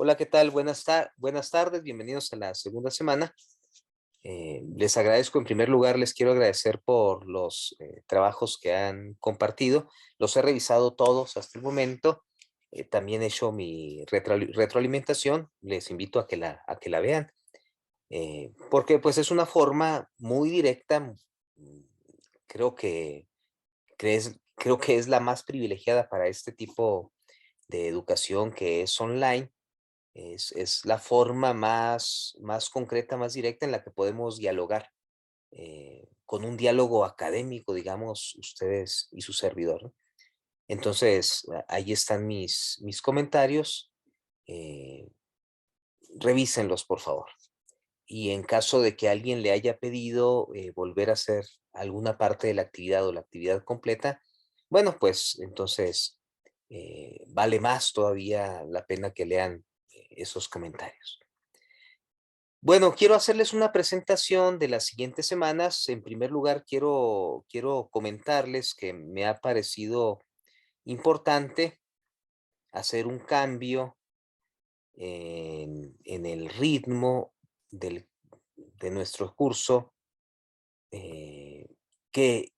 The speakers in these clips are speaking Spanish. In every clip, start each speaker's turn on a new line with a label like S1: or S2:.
S1: Hola, ¿qué tal? Buenas tardes, bienvenidos a la segunda semana. Les agradezco, en primer lugar, les quiero agradecer por los trabajos que han compartido. Los he revisado todos hasta el momento. También he hecho mi retroalimentación. Les invito a que la vean, porque pues es una forma muy directa. Creo creo que es la más privilegiada para este tipo de educación que es online. Es la forma más concreta, más directa en la que podemos dialogar, con un diálogo académico, digamos, ustedes y su servidor, ¿no? Entonces, ahí están mis comentarios, eh, revísenlos, por favor. Y en caso de que alguien le haya pedido volver a hacer alguna parte de la actividad o la actividad completa, bueno, pues entonces vale más todavía la pena que lean esos comentarios. Bueno, quiero hacerles una presentación de las siguientes semanas. En primer lugar, quiero comentarles que me ha parecido importante hacer un cambio en el ritmo de nuestro curso, eh, que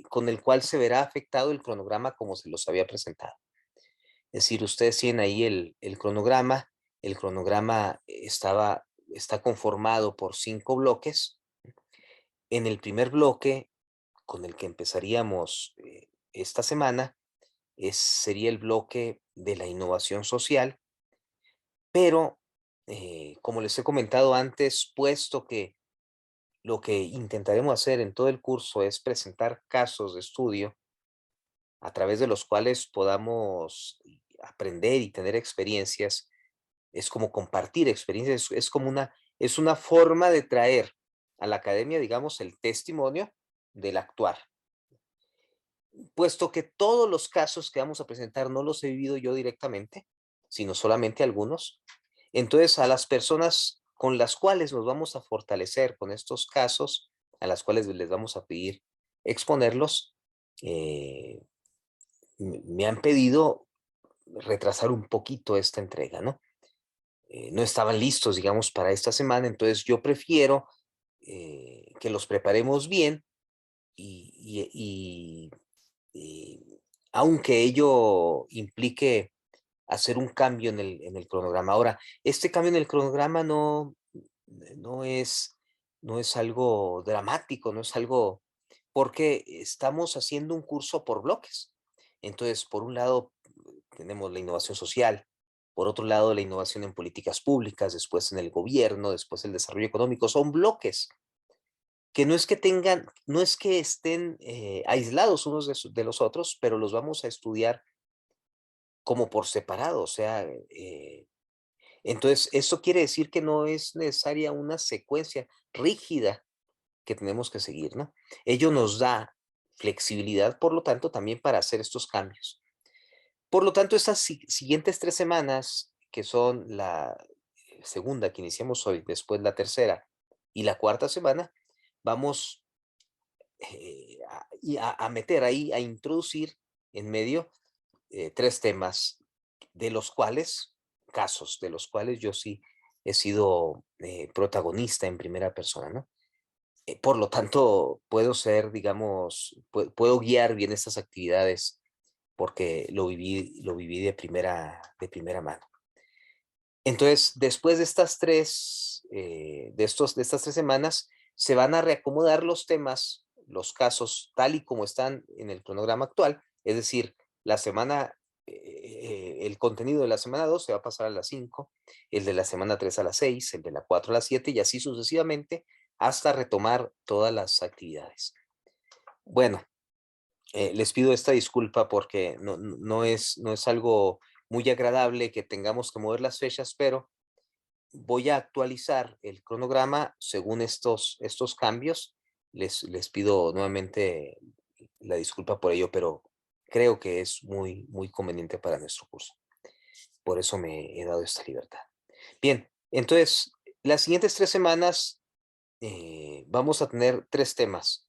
S1: con el cual se verá afectado el cronograma como se los había presentado. Es decir, ustedes tienen ahí el cronograma está conformado por 5 bloques. En el primer bloque, con el que empezaríamos esta semana, sería el bloque de la innovación social, pero como les he comentado antes, puesto que lo que intentaremos hacer en todo el curso es presentar casos de estudio a través de los cuales podamos aprender y tener experiencias. Es como compartir experiencias, es una forma de traer a la academia, digamos, el testimonio del actuar. Puesto que todos los casos que vamos a presentar no los he vivido yo directamente, sino solamente algunos, entonces a las personas con las cuales nos vamos a fortalecer con estos casos, a las cuales les vamos a pedir exponerlos, eh, me han pedido retrasar un poquito esta entrega, ¿no? No estaban listos, digamos, para esta semana, entonces yo prefiero que los preparemos bien y, aunque ello implique hacer un cambio en el cronograma. Ahora, este cambio en el cronograma no es, no es algo dramático, no es algo, porque estamos haciendo un curso por bloques. Entonces, por un lado, tenemos la innovación social, por otro lado, la innovación en políticas públicas, después en el gobierno, después el desarrollo económico. Son bloques que no es que estén aislados unos de los otros, pero los vamos a estudiar como por separado. O sea, entonces, eso quiere decir que no es necesaria una secuencia rígida que tenemos que seguir, ¿no? Ello nos da flexibilidad, por lo tanto, también para hacer estos cambios. Por lo tanto, estas siguientes 3 semanas, que son la segunda que iniciamos hoy, después la tercera y la cuarta semana, vamos a meter ahí, a introducir en medio 3 temas, de los cuales, casos de los cuales yo sí he sido protagonista en primera persona, ¿no? Por lo tanto, puedo ser, digamos, puedo guiar bien estas actividades porque lo viví de primera mano. Entonces, después de de estas 3 semanas, se van a reacomodar los temas, los casos, tal y como están en el cronograma actual. Es decir, el contenido de la semana 2 se va a pasar a las 5, el de la semana 3 a las 6, el de la 4 a las 7 y así sucesivamente hasta retomar todas las actividades. Bueno, les pido esta disculpa porque no es algo muy agradable que tengamos que mover las fechas, pero voy a actualizar el cronograma según estos cambios. Les pido nuevamente la disculpa por ello, pero creo que es muy conveniente para nuestro curso. Por eso me he dado esta libertad. Bien, entonces, las siguientes 3 semanas vamos a tener 3 temas,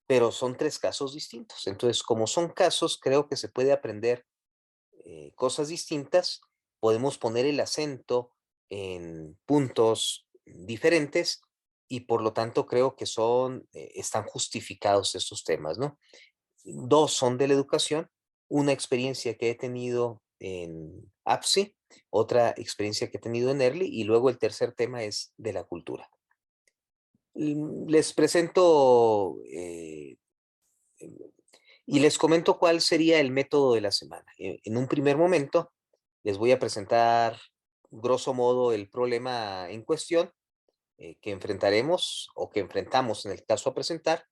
S1: pero son 3 casos distintos. Entonces, como son casos, creo que se puede aprender cosas distintas podemos poner el acento en puntos diferentes y por lo tanto creo que están justificados estos temas, ¿no? Dos son de la educación, una experiencia que he tenido en APSI, otra experiencia que he tenido en Early y luego el tercer tema es de la cultura. Les presento y les comento cuál sería el método de la semana. En un primer momento les voy a presentar grosso modo el problema en cuestión que enfrentaremos o que enfrentamos en el caso a presentar.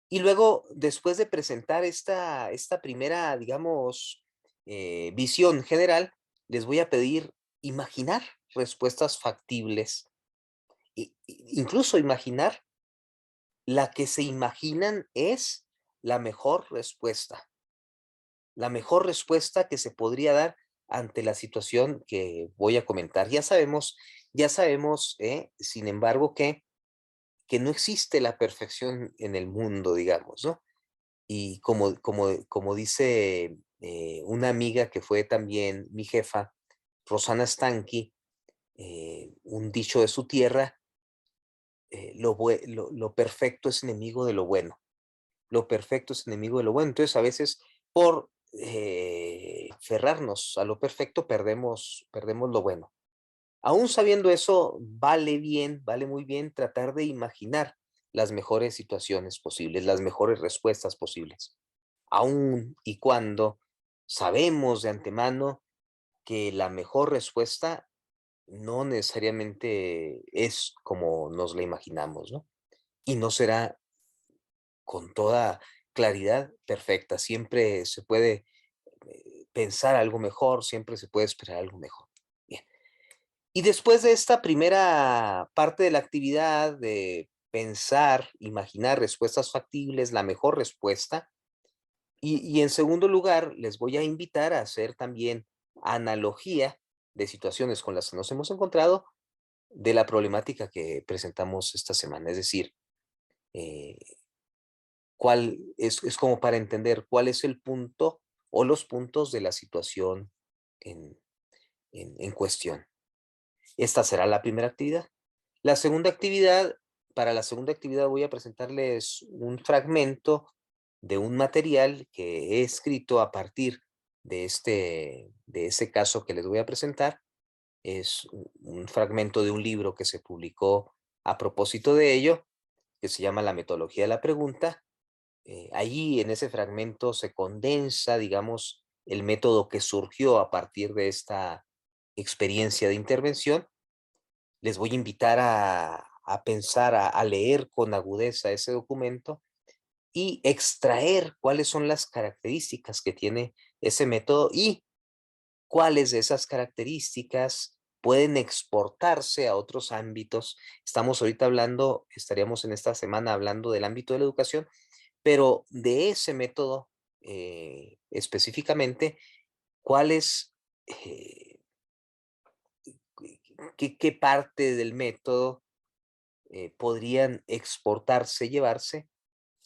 S1: Y luego, después de presentar esta primera, digamos, visión general, les voy a pedir imaginar respuestas factibles, incluso imaginar la que se imaginan es la mejor respuesta que se podría dar ante la situación que voy a comentar. Ya sabemos, sin embargo, que no existe la perfección en el mundo, digamos, ¿no? Y como dice una amiga que fue también mi jefa, Rosana Stanky, un dicho de su tierra, lo perfecto es enemigo de lo bueno. Lo perfecto es enemigo de lo bueno. Entonces, a veces, por ferrarnos a lo perfecto, perdemos lo bueno. Aún sabiendo eso, vale muy bien tratar de imaginar las mejores situaciones posibles, las mejores respuestas posibles, aun y cuando sabemos de antemano que la mejor respuesta no necesariamente es como nos la imaginamos, ¿no? Y no será con toda claridad perfecta. Siempre se puede pensar algo mejor, siempre se puede esperar algo mejor. Bien. Y después de esta primera parte de la actividad de pensar, imaginar respuestas factibles, la mejor respuesta, y en segundo lugar, les voy a invitar a hacer también analogía de situaciones con las que nos hemos encontrado de la problemática que presentamos esta semana. Es decir, eh, es como para entender cuál es el punto o los puntos de la situación en, en cuestión. Esta será la primera actividad. La segunda actividad, para la segunda actividad voy a presentarles un fragmento de un material que he escrito a partir de ese caso que les voy a presentar. Es un fragmento de un libro que se publicó a propósito de ello, que se llama La metodología de la pregunta. Allí en ese fragmento se condensa, digamos, el método que surgió a partir de esta experiencia de intervención. Les voy a invitar a pensar, a leer con agudeza ese documento y extraer cuáles son las características que tiene ese método y cuáles de esas características pueden exportarse a otros ámbitos. Estamos ahorita estaríamos en esta semana hablando del ámbito de la educación, pero de ese método específicamente, ¿cuáles, qué parte del método podrían exportarse, llevarse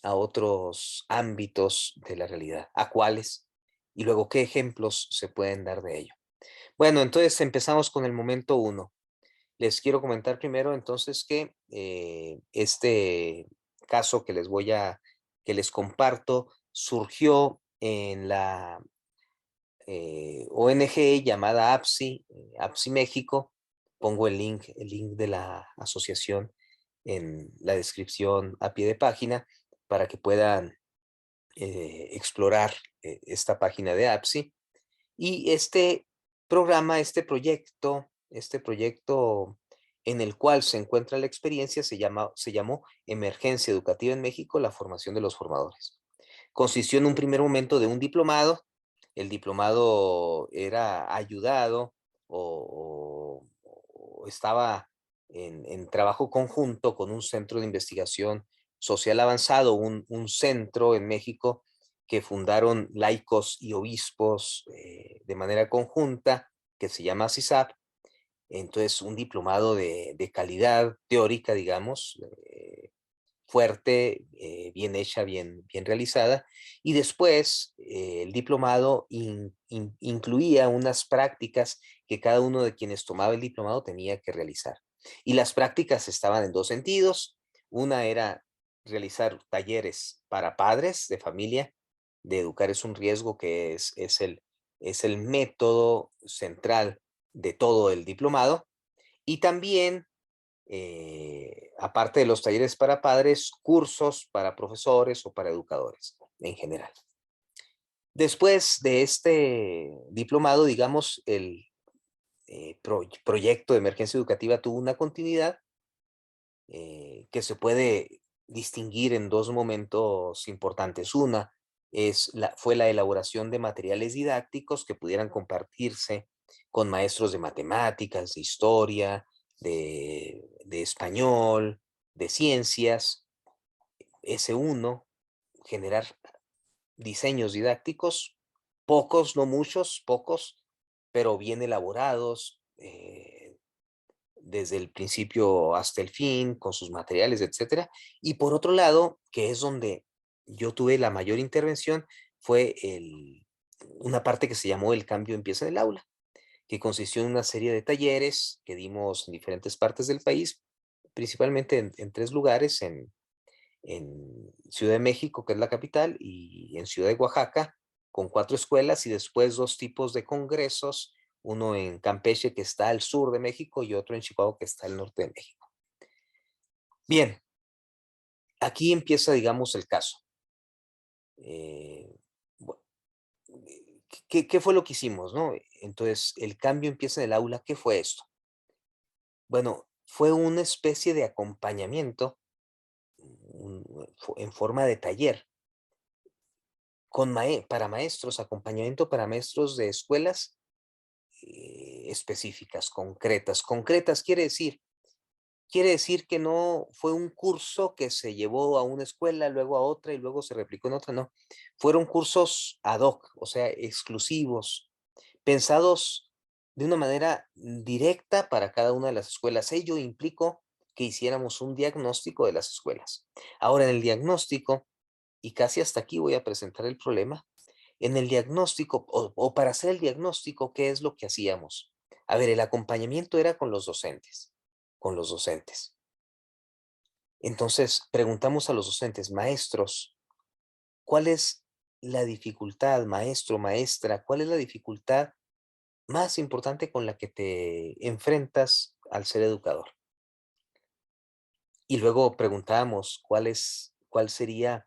S1: a otros ámbitos de la realidad? ¿A cuáles? Y luego, ¿qué ejemplos se pueden dar de ello? Bueno, entonces empezamos con el momento uno. Les quiero comentar primero entonces que este caso que les comparto surgió en la ONG llamada APSI, APSI México. Pongo el link de la asociación en la descripción a pie de página para que puedan explorar esta página de APSI. Y este programa, este proyecto en el cual se encuentra la experiencia se llamó Emergencia Educativa en México, la formación de los formadores. Consistió en un primer momento de un diplomado. El diplomado era ayudado o estaba en trabajo conjunto con un centro de investigación social avanzado, un centro en México que fundaron laicos y obispos de manera conjunta, que se llama CISAP. Entonces, un diplomado de calidad teórica, digamos, fuerte, bien hecha, bien realizada. Y después el diplomado incluía unas prácticas que cada uno de quienes tomaba el diplomado tenía que realizar. Y las prácticas estaban en dos sentidos. Una era realizar talleres para padres de familia. De educar es un riesgo, que es el método central de todo el diplomado. Y también, aparte de los talleres para padres, cursos para profesores o para educadores en general. Después de este diplomado, digamos, el proyecto de emergencia educativa tuvo una continuidad que se puede distinguir en dos momentos importantes. Una fue la elaboración de materiales didácticos que pudieran compartirse con maestros de matemáticas, de historia, de español, de ciencias. Ese uno, generar diseños didácticos, pocos, no muchos, pocos, pero bien elaborados, desde el principio hasta el fin, con sus materiales, etcétera. Y por otro lado, que es donde yo tuve la mayor intervención, fue una parte que se llamó El cambio empieza en el aula, que consistió en una serie de talleres que dimos en diferentes partes del país, principalmente en tres lugares, en Ciudad de México, que es la capital, y en Ciudad de Oaxaca, con 4 escuelas, y después 2 tipos de congresos, uno en Campeche, que está al sur de México, y otro en Chihuahua, que está al norte de México. Bien, aquí empieza, digamos, el caso. Bu ¿Qué fue lo que hicimos, no? Entonces, el cambio empieza en el aula, ¿qué fue esto? Bueno, fue una especie de acompañamiento, en forma de taller, para maestros, acompañamiento para maestros de escuelas específicas, concretas. Concretas quiere decir que no fue un curso que se llevó a una escuela, luego a otra y luego se replicó en otra, no. Fueron cursos ad hoc, o sea, exclusivos, pensados de una manera directa para cada una de las escuelas. Ello implicó que hiciéramos un diagnóstico de las escuelas. Ahora, en el diagnóstico, y casi hasta aquí voy a presentar el problema, en el diagnóstico, o para hacer el diagnóstico, ¿qué es lo que hacíamos? A ver, el acompañamiento era con los docentes, con los docentes. Entonces, preguntamos a los docentes: "Maestros, ¿cuál es la dificultad, maestro, maestra? ¿Cuál es la dificultad más importante con la que te enfrentas al ser educador?". Y luego preguntábamos: ¿cuál sería,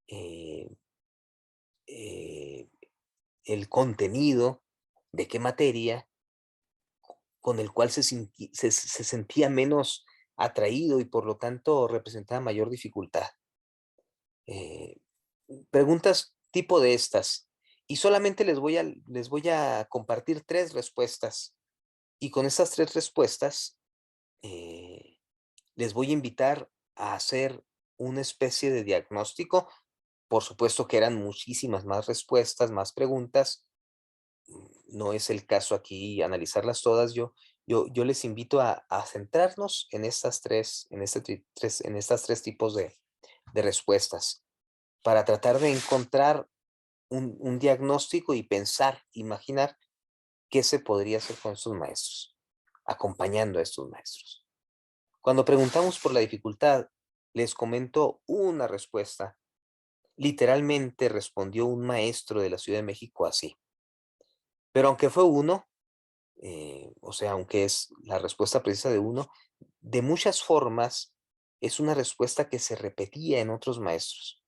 S1: eh eh, el contenido, de qué materia, con el cual se sentía menos atraído y por lo tanto representaba mayor dificultad? Eh, Preguntas tipo de estas. Y solamente les voy a compartir 3 respuestas. Y con esas 3 respuestas, eh, les voy a invitar a hacer una especie de diagnóstico. Por supuesto que eran muchísimas más respuestas, más preguntas. No es el caso aquí analizarlas todas. Yo les invito a centrarnos en estas 3, en estas 3 tipos de respuestas, para tratar de encontrar un diagnóstico y pensar, imaginar qué se podría hacer con estos maestros, acompañando a estos maestros. Cuando preguntamos por la dificultad, les comento una respuesta. Literalmente respondió un maestro de la Ciudad de México así. Pero aunque fue uno, o sea, aunque es la respuesta precisa de uno, de muchas formas es una respuesta que se repetía en otros maestros.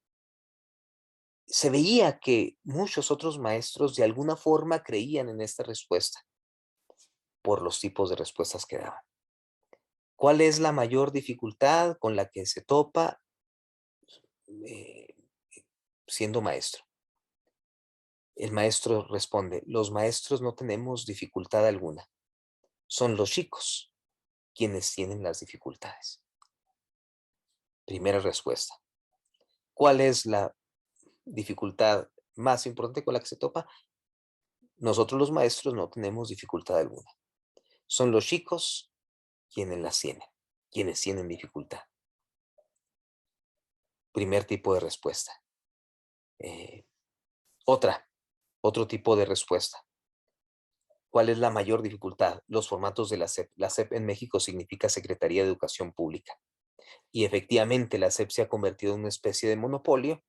S1: Se veía que muchos otros maestros de alguna forma creían en esta respuesta por los tipos de respuestas que daban. ¿Cuál es la mayor dificultad con la que se topa eh, siendo maestro? El maestro responde: los maestros no tenemos dificultad alguna, son los chicos quienes tienen las dificultades. Primera respuesta. ¿Cuál es la dificultad más importante con la que se topa? Nosotros los maestros no tenemos dificultad alguna. Son los chicos quienes las tienen, quienes tienen dificultad. Primer tipo de respuesta. Eh, otro tipo de respuesta. ¿Cuál es la mayor dificultad? Los formatos de la SEP. La SEP en México significa Secretaría de Educación Pública. Y efectivamente la SEP se ha convertido en una especie de monopolio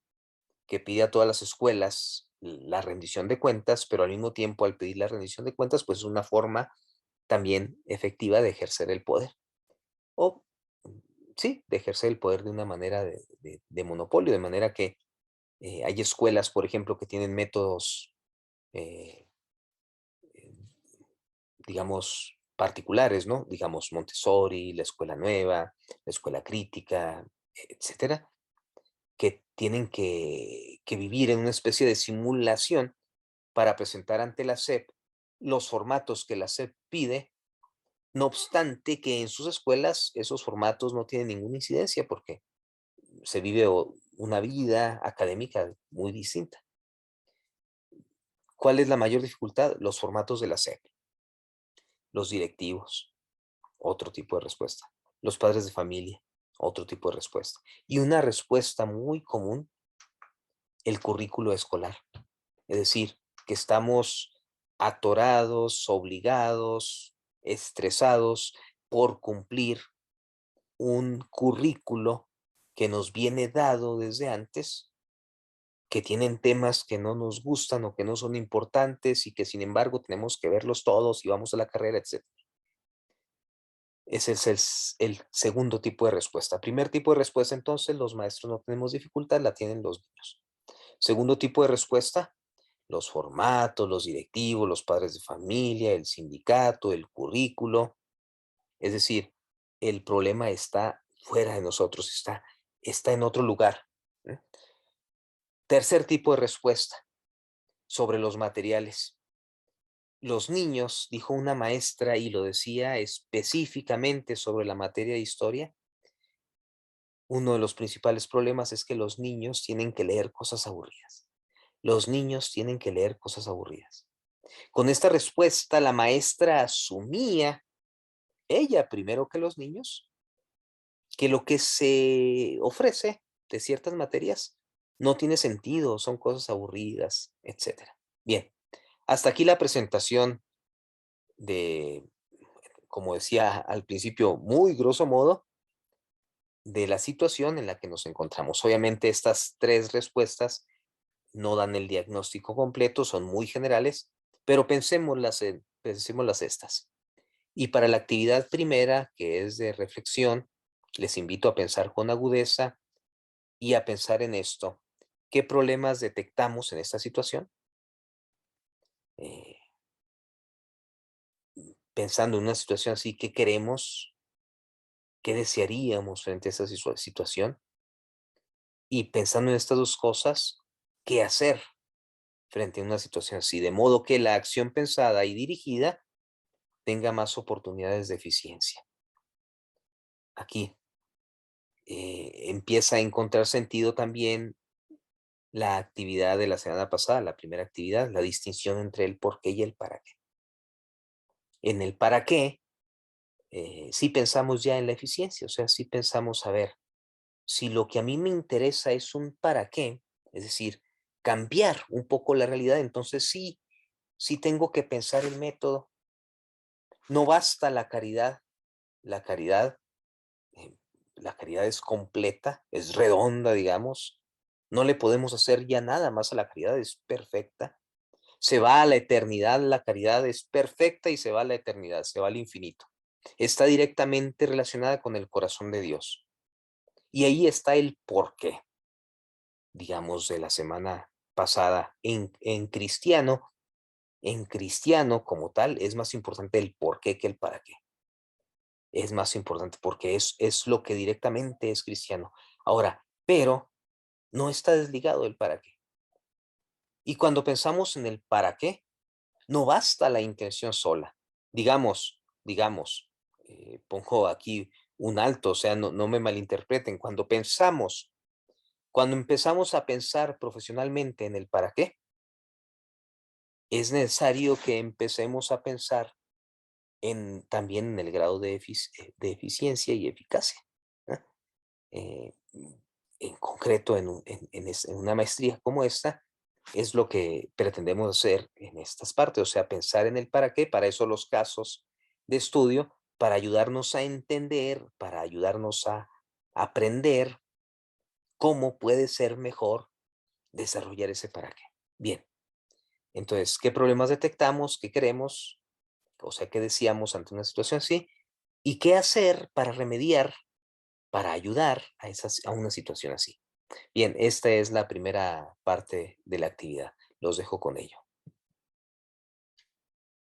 S1: que pide a todas las escuelas la rendición de cuentas, pero al mismo tiempo al pedir la rendición de cuentas, pues es una forma también efectiva de ejercer el poder. O sí, de ejercer el poder de una manera de monopolio, de manera que hay escuelas, por ejemplo, que tienen métodos, eh, eh, digamos, particulares, ¿no? Digamos, Montessori, la escuela nueva, la escuela crítica, etcétera, que tienen que vivir en una especie de simulación para presentar ante la SEP los formatos que la SEP pide, no obstante que en sus escuelas esos formatos no tienen ninguna incidencia porque se vive una vida académica muy distinta. ¿Cuál es la mayor dificultad? Los formatos de la SEP, los directivos, otro tipo de respuesta, los padres de familia, otro tipo de respuesta. Y una respuesta muy común, el currículo escolar. Es decir, que estamos atorados, obligados, estresados por cumplir un currículo que nos viene dado desde antes, que tienen temas que no nos gustan o que no son importantes y que sin embargo tenemos que verlos todos y vamos a la carrera, etc. Ese es el segundo tipo de respuesta. Primer tipo de respuesta, entonces, los maestros no tenemos dificultad, la tienen los niños. Segundo tipo de respuesta, los formatos, los directivos, los padres de familia, el sindicato, el currículo. Es decir, el problema está fuera de nosotros, está en otro lugar. ¿Eh? Tercer tipo de respuesta, sobre los materiales. Los niños, dijo una maestra y lo decía específicamente sobre la materia de historia, uno de los principales problemas es que los niños tienen que leer cosas aburridas. Los niños tienen que leer cosas aburridas. Con esta respuesta, la maestra asumía, ella primero que los niños, que lo que se ofrece de ciertas materias no tiene sentido, son cosas aburridas, etcétera. Bien, hasta aquí la presentación de, como decía al principio, muy grosso modo, de la situación en la que nos encontramos. Obviamente estas tres respuestas no dan el diagnóstico completo, son muy generales, pero pensémoslas estas. Y para la actividad primera, que es de reflexión, les invito a pensar con agudeza y a pensar en esto. ¿Qué problemas detectamos en esta situación? Eh, Pensando en una situación así, ¿qué queremos? ¿Qué desearíamos frente a esta situación? Y pensando en estas dos cosas, ¿qué hacer frente a una situación así? De modo que la acción pensada y dirigida tenga más oportunidades de eficiencia. Aquí empieza a encontrar sentido también la actividad de la semana pasada, la primera actividad, la distinción entre el por qué y el para qué. En el para qué, sí pensamos ya en la eficiencia, o sea, sí pensamos, a ver, si lo que a mí me interesa es un para qué, es decir, cambiar un poco la realidad, entonces sí tengo que pensar el método. No basta la caridad, eh, la caridad es completa, es redonda, digamos. No le podemos hacer ya nada más a la caridad, es perfecta. Se va a la eternidad, la caridad es perfecta y se va a la eternidad, se va al infinito. Está directamente relacionada con el corazón de Dios. Y ahí está el porqué, digamos, de la semana pasada. En cristiano como tal, es más importante el por qué que el para qué. Es más importante porque es lo que directamente es cristiano. Ahora, pero no está desligado del para qué. Y cuando pensamos en el para qué, no basta la intención sola. Pongo aquí un alto, o sea, no me malinterpreten. Cuando empezamos a pensar profesionalmente en el para qué, es necesario que empecemos a pensar también en el grado de eficiencia y eficacia. ¿No? Eh, en concreto en una maestría como esta, es lo que pretendemos hacer en estas partes, o sea, pensar en el para qué, para eso los casos de estudio, para ayudarnos a entender, para ayudarnos a aprender cómo puede ser mejor desarrollar ese para qué. Bien, entonces, ¿qué problemas detectamos? ¿Qué queremos? O sea, ¿qué decíamos ante una situación así? ¿Y qué hacer para remediar, para ayudar a una situación así? Bien, esta es la primera parte de la actividad. Los dejo con ello.